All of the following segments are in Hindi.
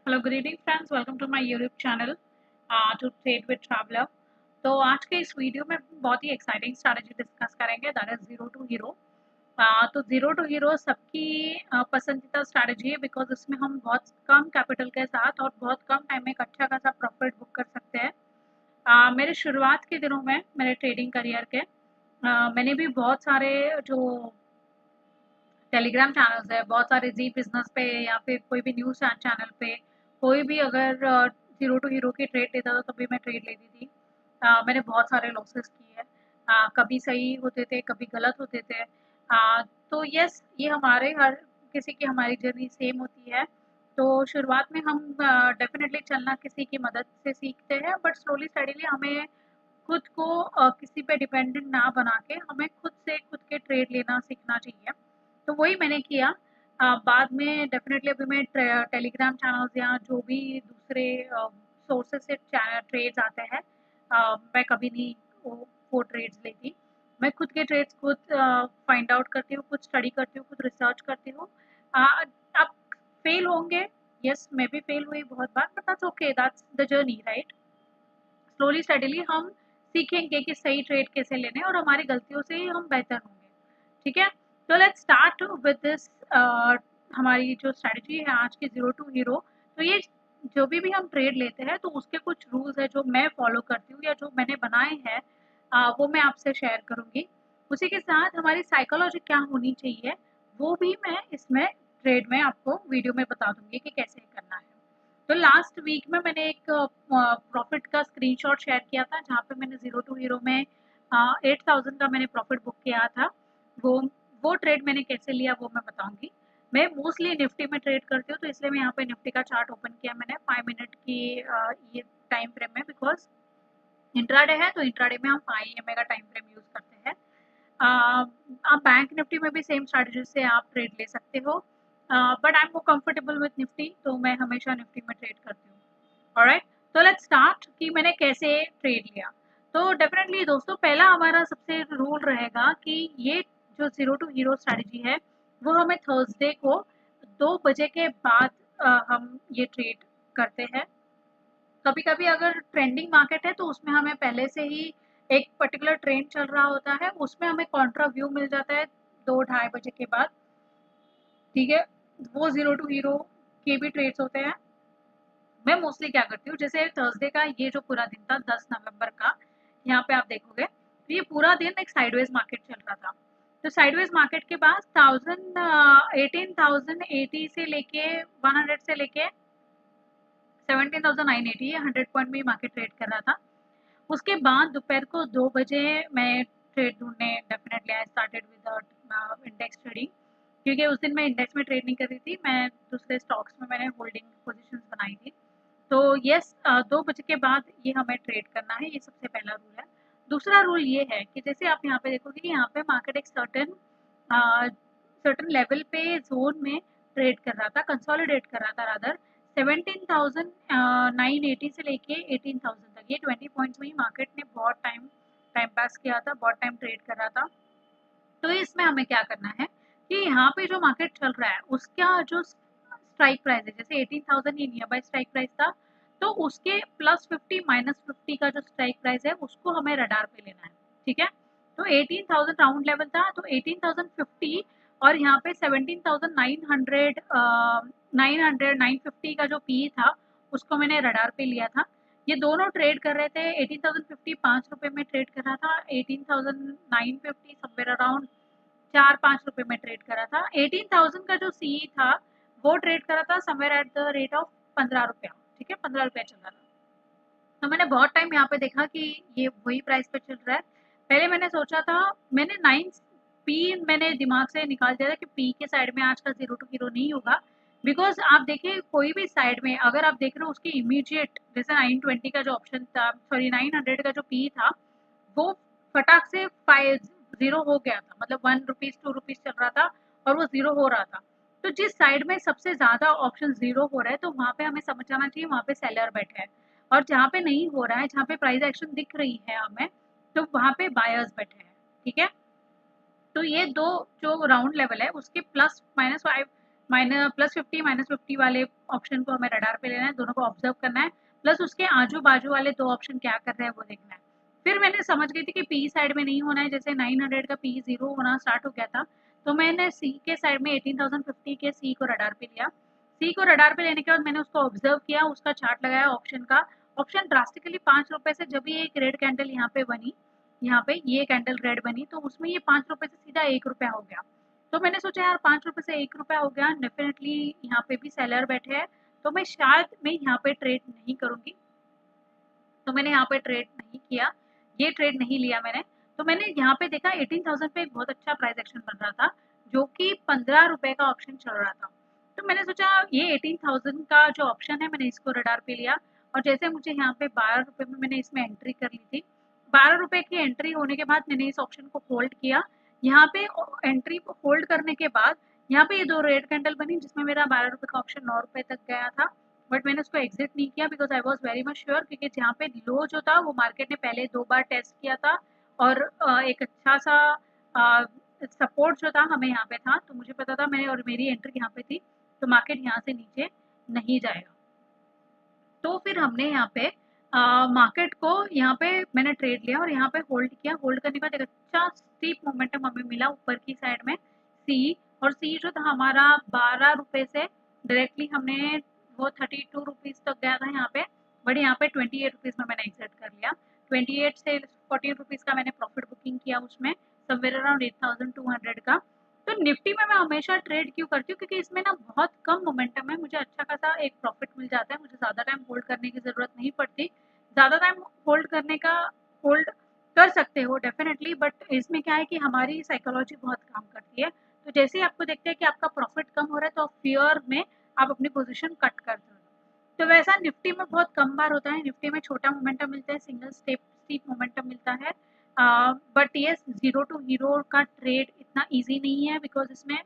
Hello good evening friends, welcome to my YouTube channel to trade with traveller. तो आज के इस वीडियो में बहुत ही एक्साइटिंग स्ट्रैटेजी डिस्कस करेंगे, that is zero to hero. तो जीरो टू हीरो सबकी पसंदीदा स्ट्रैटेजी है बिकॉज इसमें हम बहुत कम कैपिटल के साथ और बहुत कम टाइम में एक अच्छा खासा प्रॉफिट बुक कर सकते हैं। मेरे शुरुआत के दिनों में मेरे ट्रेडिंग करियर के मैंने भी बहुत सारे जो टेलीग्राम चैनल्स है, बहुत सारे जी बिजनेस पे या फिर कोई भी न्यूज़ चैनल पे कोई भी अगर जीरो टू हीरो की ट्रेड लेता था तभी मैं ट्रेड लेती थी। मैंने बहुत सारे लॉसेस किए हैं। कभी सही होते थे, कभी गलत होते थे। तो यस, ये हमारे हर किसी की हमारी जर्नी सेम होती है। तो शुरुआत में हम डेफिनेटली चलना किसी की मदद से सीखते हैं, बट स्लोली स्टडीली हमें खुद को किसी पे डिपेंडेंट ना बना के हमें खुद से खुद के ट्रेड लेना सीखना चाहिए। तो वही मैंने किया। बाद में डेफ़िनेटली अभी मैं टेलीग्राम चैनल्स या जो भी दूसरे सोर्सेज़ से ट्रेड्स आते हैं, मैं कभी नहीं वो ट्रेड्स लेती। मैं खुद के ट्रेड्स खुद फाइंड आउट करती हूँ, खुद स्टडी करती हूँ, खुद रिसर्च करती हूँ। अब फेल होंगे, यस मैं भी फेल हुई बहुत बार, but that's okay, that's the journey, right? Slowly steadily हम सीखेंगे कि सही ट्रेड कैसे लेने और हमारी गलतियों से ही हम बेहतर होंगे। ठीक है, तो लेट्स स्टार्ट विद दिस। हमारी जो स्ट्रेटजी है आज की जीरो टू हीरो। तो ये जो भी हम ट्रेड लेते हैं तो उसके कुछ रूल्स है जो मैं फॉलो करती हूँ या जो मैंने बनाए हैं, वो मैं आपसे शेयर करूंगी। उसी के साथ हमारी साइकोलॉजी क्या होनी चाहिए वो भी मैं इसमें ट्रेड में आपको वीडियो में बता दूंगी कि कैसे करना है। तो लास्ट वीक में मैंने एक प्रॉफिट का स्क्रीनशॉट शेयर किया था जहाँ पे मैंने जीरो टू हीरो में 8,000 का मैंने प्रॉफिट बुक किया था। वो वो ट्रेड मैंने कैसे लिया वो मैं बताऊंगी। मैं मोस्टली निफ्टी में ट्रेड करती हूँ, तो इसलिए मैं यहाँ पे निफ्टी का चार्ट ओपन किया मैंने 5 मिनट की ये टाइम फ्रेम में, बिकॉज इंट्राडे है तो इंट्राडे में हम IMA का टाइम फ्रेम यूज करते हैं। आप बैंक निफ्टी में भी सेम स्ट्रैटेजी से आप ट्रेड ले सकते हो, but I am more comfortable with Nifty, तो मैं हमेशा निफ्टी में ट्रेड करती हूँ। ऑलराइट, तो लेट्स स्टार्ट कि मैंने कैसे ट्रेड लिया। तो डेफिनेटली दोस्तों, पहला हमारा सबसे रूल रहेगा कि ये जो जीरो टू हीरो स्ट्रैटेजी है वो हमें थर्सडे को 2 बजे के बाद हम ये ट्रेड करते हैं। कभी कभी अगर ट्रेंडिंग मार्केट है तो उसमें हमें पहले से ही एक पर्टिकुलर ट्रेंड चल रहा होता है, उसमें हमें कॉन्ट्रा व्यू मिल जाता है 2-2:30 बजे के बाद। ठीक है, वो जीरो टू हीरो के भी ट्रेड्स होते हैं। मैं मोस्टली क्या करती हूँ, जैसे थर्सडे का ये जो पूरा दिन था 10 नवंबर का, यहाँ पे आप देखोगे तो ये पूरा दिन एक साइडवेज मार्केट चल रहा था। तो साइडवेज मार्केट के बाद 18,080 से लेके 100 से लेके 17,980, 100 पॉइंट में मार्केट ट्रेड कर रहा था। उसके बाद दोपहर को 2 बजे मैं ट्रेड ढूंढने definitely I started with index trading, क्योंकि उस दिन मैं इंडेक्स में ट्रेड नहीं कर रही थी, मैं दूसरे स्टॉक्स में मैंने होल्डिंग पोजीशंस बनाई थी। तो यस, 2 बजे के बाद ये हमें ट्रेड करना है, ये सबसे पहला रूल है। दूसरा रूल ये है कि जैसे आप यहाँ पे देखोगे कि यहाँ पे मार्केट एक सर्टन सर्टन लेवल पे जोन में ट्रेड कर रहा था, कंसोलिडेट कर रहा था रादर। 17,980 से लेके 18,000 तक, ये 20 पॉइंट्स में ही मार्केट ने बहुत टाइम टाइम पास किया था, बहुत टाइम ट्रेड कर रहा था। तो इसमें हमें क्या करना है कि यहाँ पे जो मार्केट चल रहा है उसका जो स्ट्राइक प्राइस है, जैसे 18,000 ही नियर बाय स्ट्राइक प्राइस था, तो उसके +50 -50 का जो स्ट्राइक प्राइस है उसको हमें रडार पे लेना है। ठीक है, तो 18,000 राउंड लेवल था, तो 18,050 और यहाँ पे 17,900 950 का जो पी था उसको मैंने रडार पे लिया था। ये दोनों ट्रेड कर रहे थे। 18,050 ₹5 में ट्रेड कर रहा था, 18,950 समवेयर अराउंड 4-5 रुपए में ट्रेड करा था। 18,000 का जो सी था वो ट्रेड करा था somewhere at the rate of 15 रुपया। ठीक है, 15 रुपया चल रहा था। तो मैंने बहुत टाइम यहाँ पे देखा कि ये वही प्राइस पे चल रहा है। पहले मैंने सोचा था, मैंने 9 पी मैंने दिमाग से निकाल दिया था कि पी के साइड में आज का जीरो टू हीरो नहीं होगा, बिकॉज आप देखिए कोई भी साइड में अगर आप देख रहे हो उसकी इमीडिएट, जैसे 920 का जो ऑप्शन था, सॉरी 900 का जो पी था, वो फटाक से 0 हो गया था, मतलब 1 रुपीज 2 रुपीज चल रहा था और वो 0 हो रहा था। तो जिस साइड में सबसे ज्यादा ऑप्शन 0 हो रहा है तो वहां पे हमें समझ आना चाहिए वहां पे सेलर बैठा है, और जहाँ पे नहीं हो रहा है, जहाँ पे प्राइस एक्शन दिख रही है हमें, तो वहां पे बायर्स बैठे हैं। ठीक है, तो ये दो जो राउंड लेवल है उसके +-5 +50 -50 वाले ऑप्शन को हमें रडार पे लेना है, दोनों को ऑब्जर्व करना है, प्लस उसके आजू बाजू वाले 2 ऑप्शन क्या कर रहे हैं वो देखना है। फिर मैंने समझ गई थी कि पी साइड में नहीं होना है, जैसे 900 का पी 0 होना स्टार्ट हो गया था, तो मैंने सी के साइड में 18,050 के सी को रडार पे लिया। सी को रडार पे लेने के बाद मैंने उसको ऑब्जर्व किया, उसका चार्ट लगाया ऑप्शन का। ऑप्शन ड्रास्टिकली 5 रुपए से जब ये एक रेड कैंडल यहाँ पे बनी, यहाँ पे ये कैंडल रेड बनी, तो उसमें ये 5 रुपए से सीधा 1 रुपया हो गया। तो मैंने सोचा यार 5 रुपए से 1 रुपया हो गया, डेफिनेटली यहाँ पे भी सेलर बैठे हैं, तो मैं शायद मैं यहाँ पे ट्रेड नहीं करूँगी। तो मैंने यहाँ पे ट्रेड नहीं किया, ये ट्रेड नहीं लिया मैंने। तो मैंने यहाँ पे देखा 18,000 पे एक बहुत अच्छा प्राइस एक्शन बन रहा था, जो कि 15 रुपए का ऑप्शन चल रहा था। तो मैंने सोचा ये 18,000 का जो ऑप्शन है मैंने इसको रडार पे लिया, और जैसे मुझे यहाँ पे 12 रुपए में मैंने इसमें एंट्री कर ली थी। 12 रुपए की एंट्री होने के बाद मैंने इस ऑप्शन को होल्ड किया। यहाँ पे एंट्री को होल्ड करने के बाद यहाँ पे ये 2 रेड कैंडल बनी, जिसमें मेरा 12 रुपए का ऑप्शन 9 रुपए तक गया था। बट मैंने उसको एग्जिट नहीं किया, because I was very much sure, क्योंकि जहाँ पे लो जो था वो मार्केट ने पहले 2 बार टेस्ट किया था, और एक अच्छा सा सपोर्ट जो था हमें यहाँ पे था, तो मुझे पता था मैंने, और मेरी एंट्री यहाँ पे थी, तो मार्केट यहाँ से नीचे नहीं जाएगा। तो फिर हमने यहाँ पे मार्केट को यहाँ पे मैंने ट्रेड लिया और यहाँ पे होल्ड किया। होल्ड करने के बाद एक अच्छा स्टीप मोमेंटम हमें मिला ऊपर की साइड में सी, और सी जो था हमारा 12 रुपए से डायरेक्टली हमने वो 32 रुपीज तक गया था यहाँ पे, बट यहाँ पे 28 रुपीज में मैंने एग्जिट कर लिया। 28 से 14 रुपीज का मैंने प्रॉफिट बुकिंग किया उसमें, समवेयर अराउंड 8,200 का। तो निफ्टी में मैं हमेशा ट्रेड क्यों करती हूँ, क्योंकि इसमें ना बहुत कम मोमेंटम है, मुझे अच्छा खासा एक प्रॉफिट मिल जाता है, मुझे ज़्यादा टाइम होल्ड करने की ज़रूरत नहीं पड़ती। ज़्यादा टाइम होल्ड करने का होल्ड कर सकते हो डेफिनेटली, बट इसमें क्या है कि हमारी साइकोलॉजी बहुत काम करती है। तो जैसे ही आपको देखते हैं कि आपका प्रॉफिट कम हो रहा है, तो फियर में आप अपनी पोजीशन कट कर दो। तो वैसा निफ्टी में बहुत कम बार होता है, निफ्टी में छोटा मोमेंटम मिलता है, सिंगल स्टीप मोमेंटम मिलता है। बट ये जीरो टू हीरो का ट्रेड इतना इजी नहीं है, बिकॉज इसमें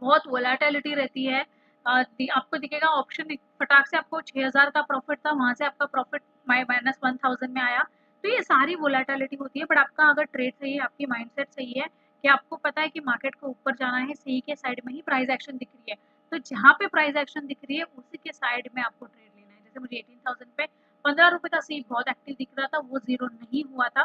बहुत वोलेटिलिटी रहती है। आपको दिखेगा ऑप्शन फटाक से आपको 6,000 का प्रॉफिट था, वहां से आपका प्रॉफिट -1,000 में आया। तो ये सारी वोलेटिलिटी होती है, बट आपका अगर ट्रेड सही है, आपकी माइंडसेट सही है कि आपको पता है कि मार्केट को ऊपर जाना है, सी के साइड में ही प्राइस एक्शन दिख रही है, तो जहाँ पे प्राइस एक्शन दिख रही है उसी के साइड में आपको ट्रेड लेना है। जैसे मुझे 18,000 पे 15 रुपए का सी बहुत एक्टिव दिख रहा था, वो जीरो नहीं हुआ था,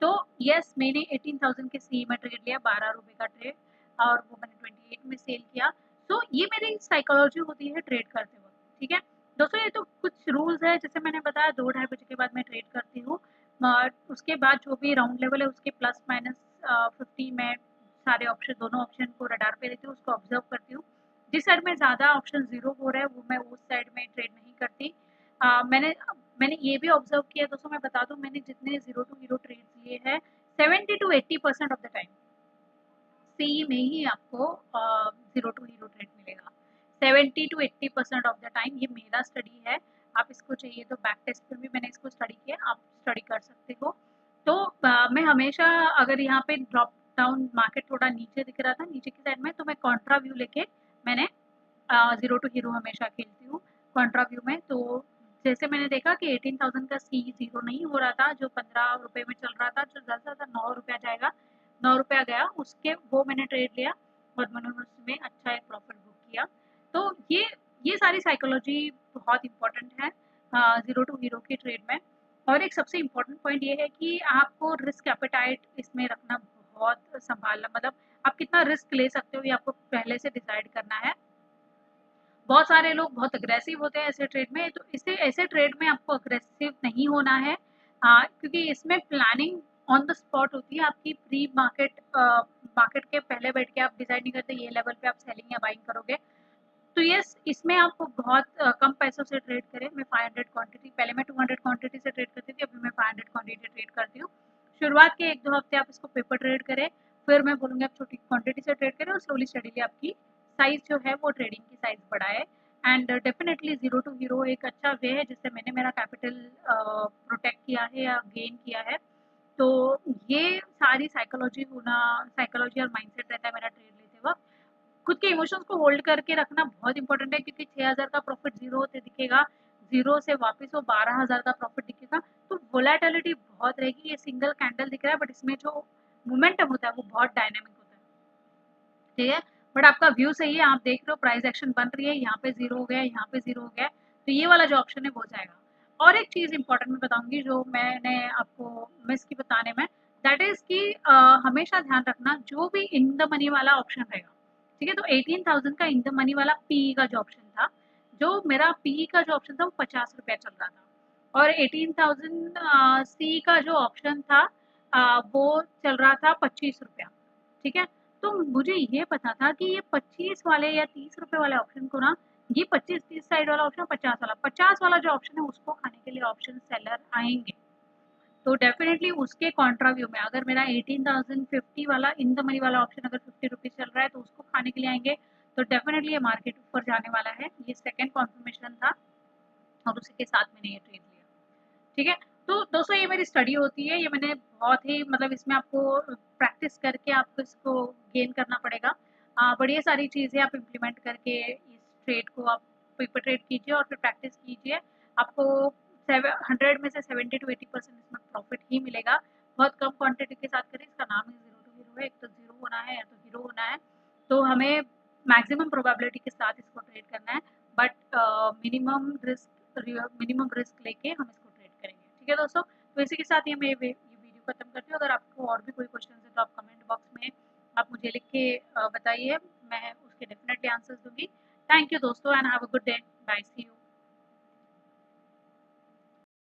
तो यस मैंने 18,000 के सी में ट्रेड लिया, 12 रुपए का ट्रेड, और वो मैंने 28 में सेल किया। तो ये मेरी साइकोलॉजी होती है ट्रेड करते वक्त। ठीक है दोस्तों, ये तो कुछ रूल्स है, जैसे मैंने बताया 2-2:30 बजे के बाद मैं ट्रेड करती हूँ। उसके बाद जो भी राउंड लेवल है उसके प्लस माइनस 50 में सारे ऑप्शन, दोनों ऑप्शन को रडार पे लेती हूँ, उसको ऑब्जर्व करती हूँ। जिस साइड में ज़्यादा ऑप्शन जीरो हो रहा है वो मैं उस साइड में ट्रेड नहीं करती। मैंने मैंने ये भी ऑब्जर्व किया दोस्तों, मैं बता दूं, मैंने जितने जीरो टू हीरो ट्रेड लिए हैं 70 to 80% ऑफ द टाइम सी में ही आपको जीरो टू हीरो ट्रेड मिलेगा। 70 to 80% ऑफ द टाइम, ये मेरा स्टडी है। आप इसको चाहिए तो बैक टेस्ट पे भी मैंने इसको स्टडी किया, आप स्टडी कर सकते हो। तो मैं हमेशा, अगर यहाँ पे ड्रॉप डाउन मार्केट थोड़ा नीचे दिख रहा था, नीचे की साइड में, तो मैं कॉन्ट्रा व्यू लेके मैंने जीरो टू हीरो हमेशा खेलती हूँ कॉन्ट्रा व्यू में। तो जैसे मैंने देखा कि 18,000 का सी जीरो नहीं हो रहा था, जो 15 रुपए में चल रहा था, जो ज़्यादा से ज़्यादा 9 रुपया जाएगा, 9 रुपया गया, उसके वो मैंने ट्रेड लिया और मैंने उसमें अच्छा एक प्रॉफिट बुक किया। तो ये सारी साइकोलॉजी बहुत इंपॉर्टेंट है जीरो टू हीरो की ट्रेड में। और एक सबसे इम्पोर्टेंट पॉइंट ये है कि आपको रिस्क एपेटाइट इसमें रखना बहुत संभालना, मतलब आप कितना रिस्क ले सकते हो ये आपको पहले से डिसाइड करना है। बहुत सारे लोग बहुत अग्रेसिव होते हैं ऐसे ट्रेड में, तो इसे ऐसे ट्रेड में आपको अग्रेसिव नहीं होना है, क्योंकि इसमें प्लानिंग ऑन द स्पॉट होती है आपकी। प्री मार्केट मार्केट के पहले बैठ के आप डिसाइड नहीं करते ये लेवल पे आप सेलिंग या बाइंग करोगे। तो यस, इसमें आपको बहुत कम पैसों से ट्रेड करें। मैं 500 क्वांटिटी, पहले मैं 200 क्वांटिटी से ट्रेड करती थी, अभी मैं 500 क्वांटिटी ट्रेड करती हूँ। शुरुआत के 1-2 हफ्ते आप इसको पेपर ट्रेड करें, फिर मैं बोलूँगी आप छोटी क्वांटिटी से ट्रेड करें, और स्लोली स्टडीली आपकी साइज जो है वो ट्रेडिंग की साइज बढ़ाए। And definitely zero to hero एक अच्छा वे है जिससे मैंने मेरा कैपिटल प्रोटेक्ट किया है या गेन किया है। तो ये सारी साइकोलॉजी और माइंडसेट रहता है मेरा ट्रेड लेते वक्त। खुद के इमोशंस को होल्ड करके रखना बहुत इंपॉर्टेंट है, क्योंकि 6,000 का प्रॉफिट जीरो होते दिखेगा, जीरो से वापस वो 12,000 का प्रॉफिट दिखेगा, तो वोलेटिलिटी बहुत रहेगी। ये सिंगल कैंडल दिख रहा है, बट इसमें जो मोमेंटम होता है वो बहुत डायनेमिक होता है। ठीक है, बट आपका व्यू सही है, आप देख रहे हो प्राइस एक्शन बन रही है, यहाँ पे जीरो हो गया, यहाँ पे जीरो हो गया, तो ये वाला जो ऑप्शन है वो जाएगा। और एक चीज़ इंपॉर्टेंट मैं बताऊंगी जो मैंने आपको मिस की बताने में, दैट इज कि हमेशा ध्यान रखना जो भी इन द मनी वाला ऑप्शन रहेगा, ठीक है। तो 18,000 का इन द मनी वाला पी का जो ऑप्शन था, जो मेरा पी का जो ऑप्शन था वो 50 रुपया चल रहा था, और 18,000 सी का जो ऑप्शन था वो चल रहा था 25 रुपया, ठीक है। तो मुझे ये पता था कि ये 25 वाले या 30 रुपए वाले ऑप्शन को ना, ये 25-30 साइड वाला ऑप्शन, 50 वाला जो ऑप्शन है उसको खाने के लिए ऑप्शन सेलर आएंगे। तो डेफिनेटली उसके कॉन्ट्रा व्यू में अगर मेरा 18,050 वाला इन द मनी वाला ऑप्शन अगर 50 रुपीज चल रहा है तो उसको खाने के लिए आएंगे, तो डेफिनेटली ये मार्केट ऊपर जाने वाला है। ये सेकंड कॉन्फर्मेशन था और उसी के साथ मैंने ये ट्रेड लिया, ठीक है। तो दोस्तों ये मेरी स्टडी होती है, ये मैंने बहुत ही मतलब इसमें आपको प्रैक्टिस करके आपको इसको गेन करना पड़ेगा। बढ़िया सारी चीज़ें आप इम्प्लीमेंट करके इस ट्रेड को आप पेपर ट्रेड कीजिए और फिर प्रैक्टिस कीजिए। आपको 100 में से 70 to 80% इसमें प्रॉफिट ही मिलेगा। बहुत कम क्वांटिटी के साथ करें, इसका नाम ही जीरो टू हीरो है, एक तो जीरो होना है या तो हीरो होना है। तो हमें मैक्सिमम प्रोबेबिलिटी के साथ इसको ट्रेड करना है, बट मिनिमम रिस्क लेके हम इसको ट्रेड करेंगे, ठीक है दोस्तों। तो इसी के साथ ये वीडियो खत्म करती हूँ। अगर आपको और भी कोई क्वेश्चन है तो आप कमेंट बॉक्स में आप मुझे लिख के बताइए, मैं उसके डेफिनेटली आंसर्स दूंगी। थैंक यू दोस्तों and have a good day, bye, see you.